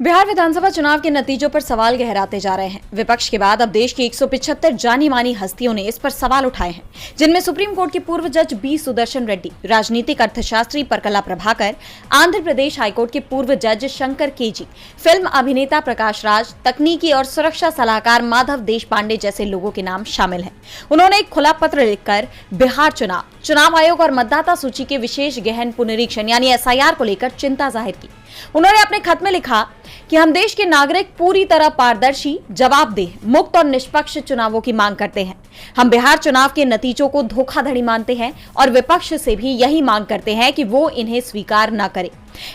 बिहार विधानसभा चुनाव के नतीजों पर सवाल गहराते जा रहे हैं। विपक्ष के बाद अब देश की 175 जानी मानी हस्तियों ने इस पर सवाल उठाए हैं, जिनमें सुप्रीम कोर्ट के पूर्व जज बी सुदर्शन रेड्डी, राजनीतिक अर्थशास्त्री परकला प्रभाकर, आंध्र प्रदेश हाईकोर्ट के पूर्व जज शंकर केजी, फिल्म अभिनेता प्रकाश राज, तकनीकी और सुरक्षा सलाहकार माधव देशपांडे जैसे लोगों के नाम शामिल हैं। उन्होंने एक खुला पत्र लिखकर बिहार चुनाव आयोग और मतदाता सूची के विशेष गहन पुनरीक्षण यानी एसआईआर को लेकर चिंता जाहिर की। उन्होंने अपने खत में लिखा कि हम देश के नागरिक पूरी तरह पारदर्शी, जवाबदेह, मुक्त और निष्पक्ष चुनावों की मांग करते हैं। हम बिहार चुनाव के नतीजों को धोखाधड़ी मानते हैं और विपक्ष से भी यही मांग करते हैं कि वो इन्हें स्वीकार न करे।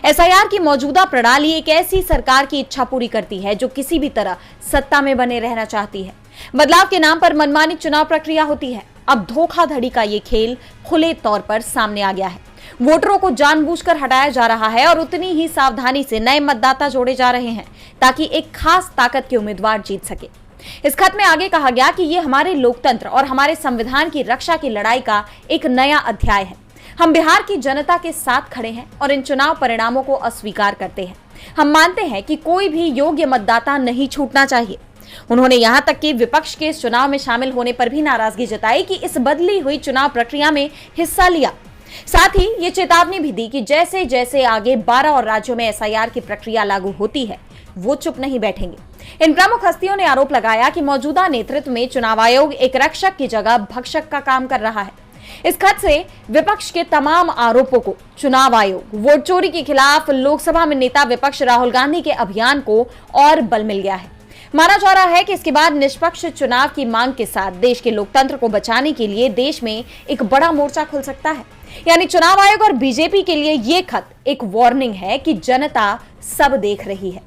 एसआईआर की मौजूदा प्रणाली एक ऐसी सरकार की इच्छा पूरी करती है जो किसी भी तरह सत्ता में बने रहना चाहती है। बदलाव के नाम पर मनमानी चुनाव प्रक्रिया होती है। अब धोखाधड़ी का ये खेल खुले तौर पर सामने आ गया है। वोटरों को जानबूझकर हटाया जा रहा है और उतनी ही सावधानी से नए मतदाता जोड़े जा रहे हैं ताकि एक खास ताकत के उम्मीदवार जीत सके। इस खत में आगे कहा गया कि ये हमारे लोकतंत्र और हमारे संविधान की रक्षा की लड़ाई का एक नया अध्याय है। हम बिहार की जनता के साथ खड़े हैं और इन चुनाव परिणामों को अस्वीकार करते हैं। हम मानते हैं कि कोई भी योग्य मतदाता नहीं छूटना चाहिए। उन्होंने यहां तक कि विपक्ष के इस चुनाव में शामिल होने पर भी नाराजगी जताई कि इस बदली हुई चुनाव प्रक्रिया में हिस्सा लिया। साथ ही ये चेतावनी भी दी कि जैसे जैसे आगे 12 और राज्यों में एसआईआर की प्रक्रिया लागू होती है, वो चुप नहीं बैठेंगे। इन प्रमुख हस्तियों ने आरोप लगाया कि मौजूदा नेतृत्व में चुनाव आयोग एक रक्षक की जगह भक्षक का काम कर रहा है। इस खत से विपक्ष के तमाम आरोपों को चुनाव आयोग, वोट चोरी के खिलाफ लोकसभा में नेता विपक्ष राहुल गांधी के अभियान को और बल मिल गया है। माना जा रहा है कि इसके बाद निष्पक्ष चुनाव की मांग के साथ देश के लोकतंत्र को बचाने के लिए देश में एक बड़ा मोर्चा खुल सकता है। यानी चुनाव आयोग और बीजेपी के लिए ये खत एक वार्निंग है कि जनता सब देख रही है।